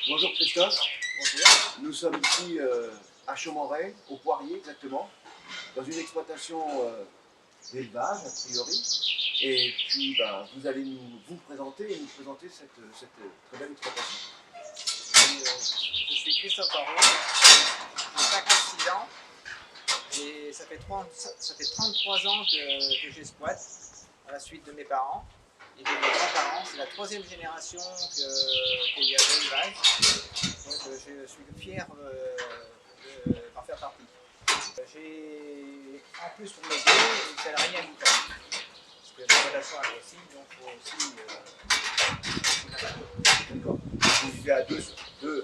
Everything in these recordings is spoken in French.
Bonjour Christophe. Bonjour. Nous sommes ici à Chaumoret, au Poirier exactement, dans une exploitation d'élevage a priori. Et puis vous allez vous présenter et nous présenter cette très belle exploitation. Je suis Christophe Barraud, j'ai 56 ans et ça fait 33 ans que j'exploite à la suite de mes parents et de mes grands-parents. C'est la troisième génération qu'il y a de l'élevage, donc je suis fier d'en faire partie. J'ai en plus pour m'aider une salariée à mi-temps, parce que l'exploitation a grossi, donc il faut aussi D'accord. Vous vivez à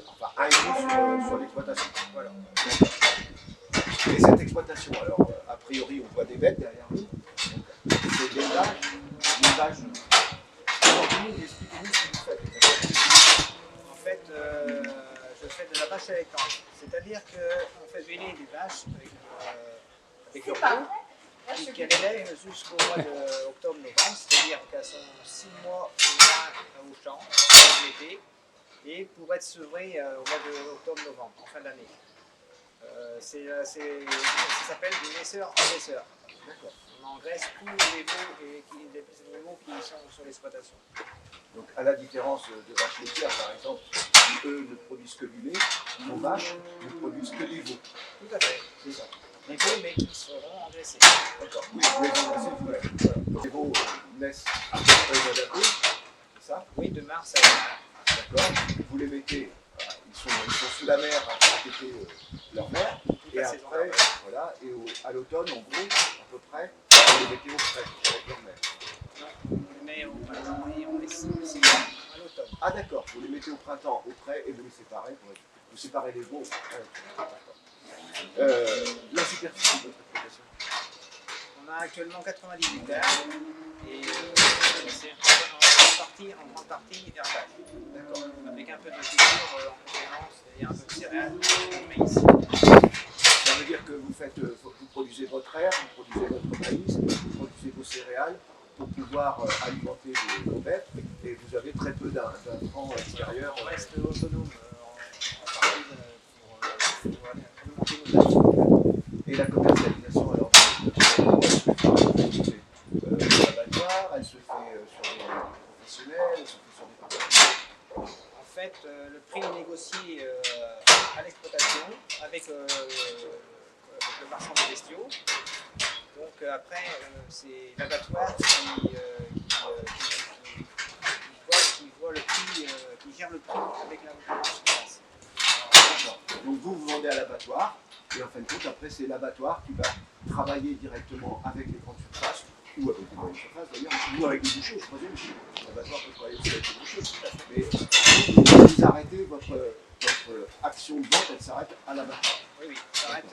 enfin un et deux sur l'exploitation. voilà. Et cette exploitation, alors a priori on voit des bêtes derrière nous. C'est de l'élevage. Expliquez-nous ce que vous faites exactement. En fait, je fais de la vache allaitante. C'est-à-dire qu'on fait véler des vaches avec leur peau, qu'elles élèvent jusqu'au mois d'octobre-novembre, c'est-à-dire qu'elles sont 6 mois au champ, l'été, et pour être sevrées au mois d'octobre-novembre, en fin d'année. Ça s'appelle du naisseur-engraisseur. On engraisse tous les veaux et les petits animaux qui sont sur l'exploitation. Donc à la différence de vaches laitières par exemple, qui eux ne produisent que du lait, nos vaches ne produisent que des veaux. Tout à fait. C'est ça. Des veaux mais qui seront engraissés. D'accord. Oui, vous les engraissez vous-même. Voilà. Les veaux naissent à peu près au mois d'avril, c'est ça? Oui, de mars à avril. D'accord. Vous les mettez, ils sont sous la mer à téter leur mère. Et après, voilà, et à l'automne, en gros, à peu près, vous les mettez au frais avec leur mère. Non, on les met au printemps et on les sépare à l'automne. Ah d'accord, vous les mettez au printemps au frais et vous les séparez. Vous séparez les veaux. La superficie de votre exploitation. On a actuellement 90 hectares et c'est en grande partie herbage. D'accord. Avec un peu de culture en complément, c'est-à-dire un peu de céréales, du maïs. Ça veut dire que vous produisez votre herbe, vous produisez votre maïs, vous produisez vos céréales pour pouvoir alimenter vos bêtes et vous avez très peu d'intrants extérieurs. On reste autonome en partie pour alimenter nos animaux. Et la commercialisation, alors, elle se fait au abattoir, elle se fait sur des professionnels, elle se fait sur des particuliers. En fait, le prix est négocié à l'exploitation avec le marchand de bestiaux. Donc après, c'est l'abattoir qui gère le prix avec la concurrence. Donc vous vendez à l'abattoir, et en fin de compte, après c'est l'abattoir qui va travailler directement avec les grandes surfaces, ou avec les moyennes surfaces d'ailleurs, ou avec les bouchers, je présume. L'abattoir peut travailler aussi avec les bouchers. Mais vous arrêtez votre action de vente, elle s'arrête à l'abattoir. Oui, oui, ça s'arrête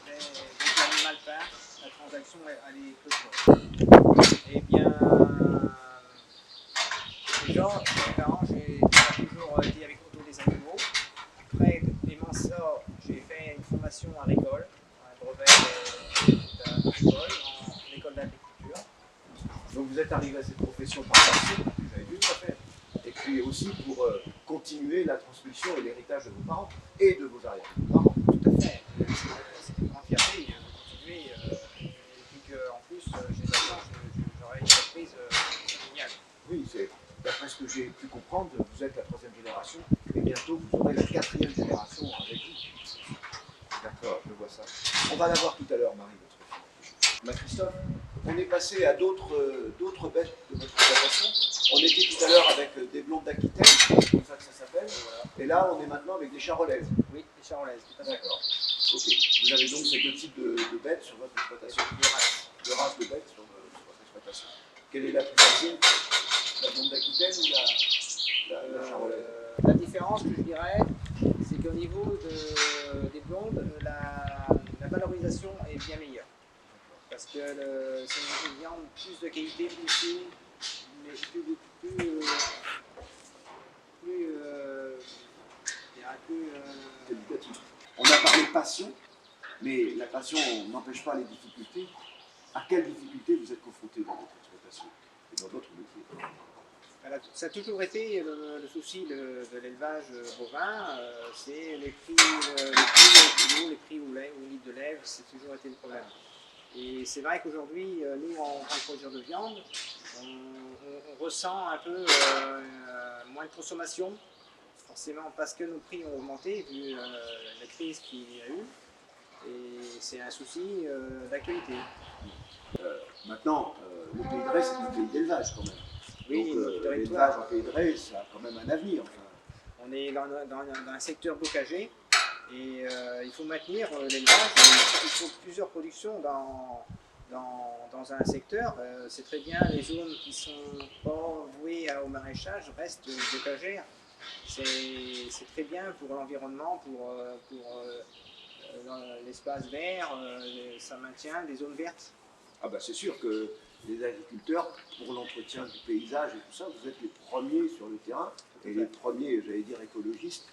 dès que l'animal part, la transaction elle est clôturée. Eh bien, déjà, mes parents, j'ai toujours été avec autour des animaux. Après, aimant ça, j'ai fait une formation à l'école, un brevet d'école, en école d'agriculture. Donc vous êtes arrivé à cette profession par passion, vous avez vu ça faire. Et puis aussi pour continuer la transmission et l'héritage de vos parents et de vos arrière-parents. Tout à fait. C'est une grande fierté de continuer. Et puis qu'en plus, j'ai de la chance, j'aurai une entreprise géniale. Oui, d'après ce que j'ai pu comprendre, vous êtes la troisième génération et bientôt vous aurez la quatrième génération avec vous. D'accord, je vois ça. On va la voir tout à l'heure, Marie, votre fille. Christophe, on est passé à d'autres bêtes de votre exploitation. On était tout à l'heure avec des blondes d'Aquitaine, c'est comme ça que ça s'appelle. Voilà. Et là, on est maintenant avec des charolaises. Oui, des charolaises, tout à fait. D'accord. Ok. Vous avez donc ces deux types de bêtes sur votre exploitation. De races de bêtes sur votre exploitation. Quelle est la plus facile? La blonde d'Aquitaine ou la charolaise? La différence que je dirais, c'est qu'au niveau des blondes, la valorisation est bien meilleure. Parce que c'est une viande plus de qualité, plus fine, mais qualitatif. On a parlé de passion, mais la passion n'empêche pas les difficultés. À quelles difficultés vous êtes confronté dans votre exploitation et dans votre métier? Ça a toujours été le souci de l'élevage bovin, c'est les prix au kilo, les prix au litre de lait, c'est toujours été le problème. Et c'est vrai qu'aujourd'hui, nous, en tant que producteurs de viande, on ressent un peu moins de consommation, forcément parce que nos prix ont augmenté vu la crise qu'il y a eu. Et c'est un souci d'actualité. Maintenant, le Pays de Retz, c'est un pays d'élevage quand même. Oui, donc l'élevage en Pays de Retz, ça a quand même un avenir. Enfin. On est dans un secteur bocager et il faut maintenir l'élevage. Il faut plusieurs productions dans un secteur. C'est très bien, les zones qui sont pas vouées au maraîchage restent bocagères. C'est très bien pour l'environnement, pour l'espace vert, ça maintient des zones vertes. Ah bah c'est sûr que les agriculteurs, pour l'entretien du paysage et tout ça, vous êtes les premiers sur le terrain et les premiers, j'allais dire, écologistes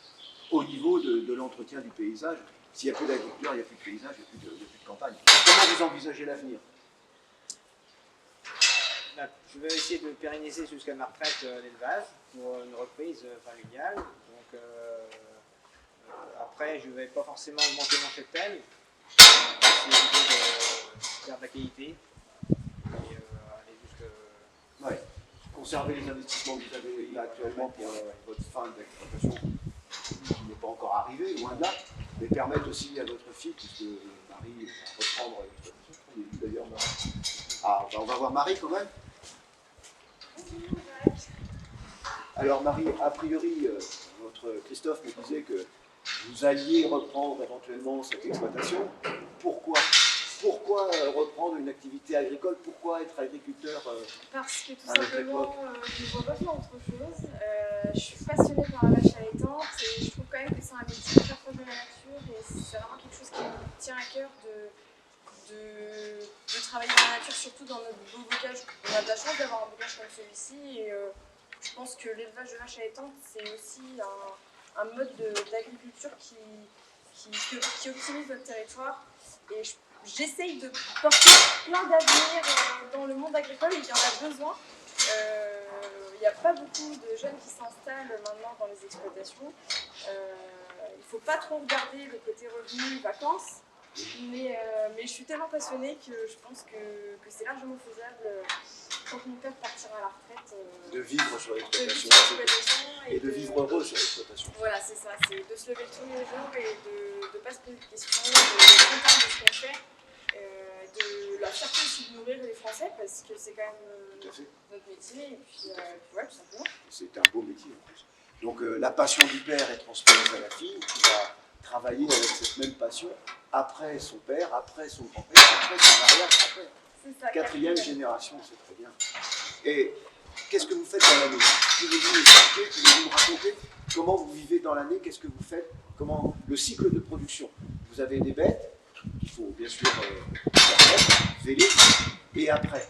au niveau de l'entretien du paysage. S'il n'y a plus d'agriculteurs, il n'y a plus de paysage, il n'y a plus de campagne. Comment vous envisagez l'avenir? Je vais essayer de pérenniser jusqu'à ma retraite l'élevage pour une reprise familiale. Donc, après, je ne vais pas forcément augmenter mon cheptel, essayer de faire de la qualité et aller jusqu'à... Ouais. Conserver les investissements que vous avez là actuellement pour votre fin d'exploitation qui n'est pas encore arrivée, loin de là, mais permettre aussi à votre fille, puisque Marie va reprendre l'exploitation, d'ailleurs. Ah, ben on va voir Marie quand même. Alors Marie, a priori, votre Christophe me disait que vous alliez reprendre éventuellement cette exploitation. Pourquoi reprendre une activité agricole? Pourquoi être agriculteur Parce que tout simplement, je ne vois pas faire autre chose. Je suis passionnée par la vache allaitante et je trouve quand même que c'est un métier très proche de la nature et c'est vraiment quelque chose qui me tient à cœur de travailler dans la nature, surtout dans notre beau bocage. On a de la chance d'avoir un bocage comme celui-ci et je pense que l'élevage de vaches allaitantes, c'est aussi un mode d'agriculture qui optimise notre territoire. Et j'essaye de porter plein d'avenir dans le monde agricole, il y en a besoin. Il n'y a pas beaucoup de jeunes qui s'installent maintenant dans les exploitations. Il ne faut pas trop regarder le côté revenus, vacances, mais je suis tellement passionnée que je pense que c'est largement faisable quand mon père partira à la retraite. De vivre sur l'exploitation et de vivre heureux sur l'exploitation. Voilà, c'est ça, c'est de se lever tous les jours et de ne pas se poser de questions, d'être content de ce qu'on fait. De la fierté aussi de nourrir les Français parce que c'est quand même notre métier et puis voilà, tout simplement. C'est un beau métier en plus. Donc la passion du père est transmise à la fille qui va travailler avec cette même passion après son père, après son grand-père, après son arrière-grand-père. C'est ça. Quatrième génération, c'est très bien. Et qu'est-ce que vous faites dans l'année? Pouvez-vous nous expliquer, pouvez-vous nous raconter comment vous vivez dans l'année? Qu'est-ce que vous faites? Comment le cycle de production? Vous avez des bêtes qu'il faut bien sûr véler. Et après,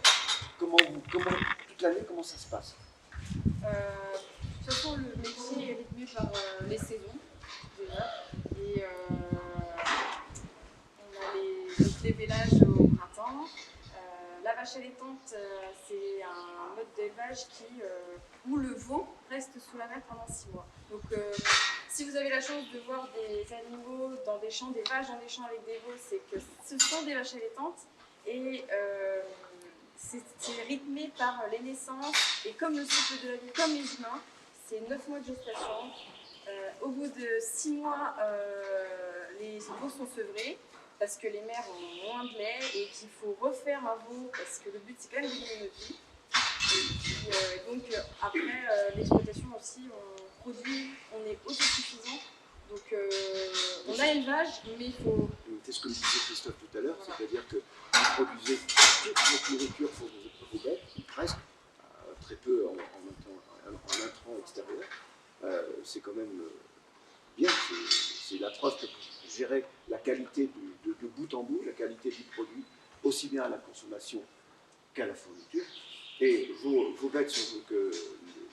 toute l'année, comment ça se passe? De toute façon, le métier est rythmé par les saisons, déjà. Et on a les vélages au printemps. La vache allaitante, c'est un mode d'élevage où le veau reste sous la mer pendant 6 mois. Donc, si vous avez la chance de voir des animaux dans des champs, des vaches dans des champs avec des veaux, c'est que ce sont des vaches allaitantes et c'est rythmé par les naissances et comme le cycle de la vie, comme les humains, c'est 9 mois de gestation. Au bout de 6 mois, les veaux sont sevrés parce que les mères ont moins de lait et qu'il faut refaire un veau parce que le but c'est quand même de gagner notre vie. Et puis, donc après l'exploitation aussi, on est autosuffisant. Donc on a élevage, mais il faut... C'est ce que me disait Christophe tout à l'heure, voilà. C'est-à-dire que vous produisez toute votre nourriture pour vos bêtes, presque, très peu en intrant extérieur. C'est quand même bien, c'est la preuve que vous gérez la qualité de bout en bout, la qualité du produit, aussi bien à la consommation qu'à la fourniture. Et vos bêtes sont donc,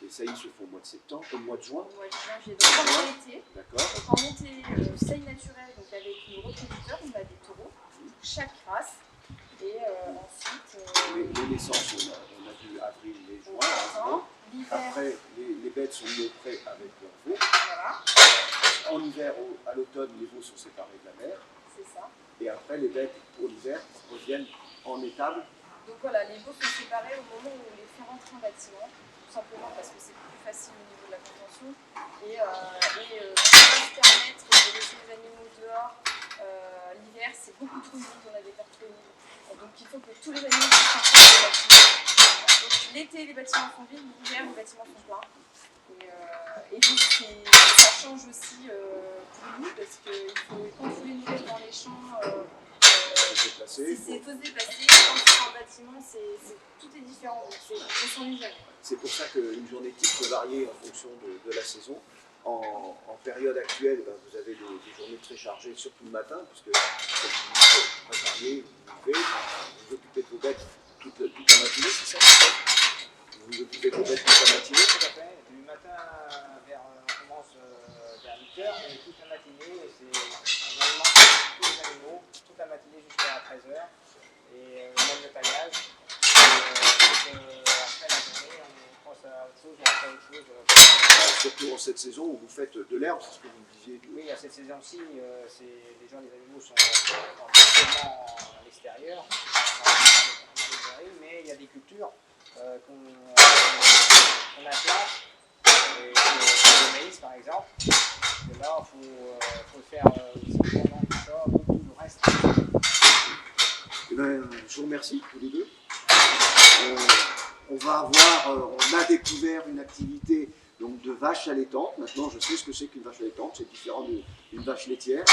les saillies se font au mois de septembre, au mois de juin. Au mois de juin, j'ai donc en montée. D'accord. Donc en montée saillie naturelle, donc avec nos reproducteurs, on a des taureaux, chaque race. Et ensuite. Les naissances, on a vu avril, mai, juin. L'hiver, sont mis au pré avec leurs veaux. Voilà, En hiver, à l'automne, les veaux sont séparés de la mère. c'est ça. Et après, les bêtes, pour l'hiver, reviennent en étable. Donc voilà, les veaux sont séparés au moment où on les fait rentrer en bâtiment, tout simplement parce que c'est plus facile au niveau de la contention. Et on ne peut pas se permettre de laisser les animaux dehors. L'hiver, c'est beaucoup trop humide, on a des pertes humides. Donc il faut que tous les animaux puissent sortir des bâtiments. Donc l'été, les bâtiments sont vides, l'hiver, les bâtiments sont pleins. Et donc ça change aussi pour nous, parce qu'il faut contrôler une bête dans les champs. Si c'est faut se déplacer, quand c'est en bâtiment, tout est différent, donc on s'ennuie jamais. C'est pour ça qu'une journée type peut varier en fonction de la saison. En période actuelle, ben, vous avez des journées très chargées, surtout le matin, puisque vous préparez, vous levez, vous occupez de vos bêtes toute la matinée, c'est ça? Vous vous occupez de vos bêtes toute la matinée? Tout à fait. Du matin, on commence vers 8 h, et toute la matinée, on alimente tous les animaux, toute la matinée jusqu'à 13 h, et même le taillage. Après la journée, on pense à autre chose, on fait autre chose. Surtout en cette saison où vous faites de l'herbe, c'est ce que vous me disiez. Oui, à cette saison-ci, les animaux sont complètement à l'extérieur, mais il y a des cultures qu'on a place, le maïs par exemple. Et là, il faut le faire aussi pendant tout le reste. Eh ben, je vous remercie tous les deux. On a découvert une activité donc, de vache allaitantes. Maintenant, je sais ce que c'est qu'une vache allaitante, c'est différent d'une vache laitière.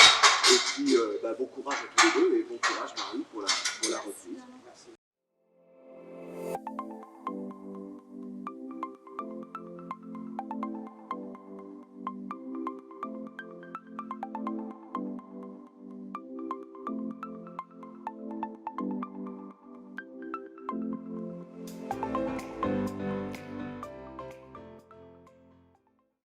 Et puis, bon courage à tous les deux et bon courage Marie pour la reprise.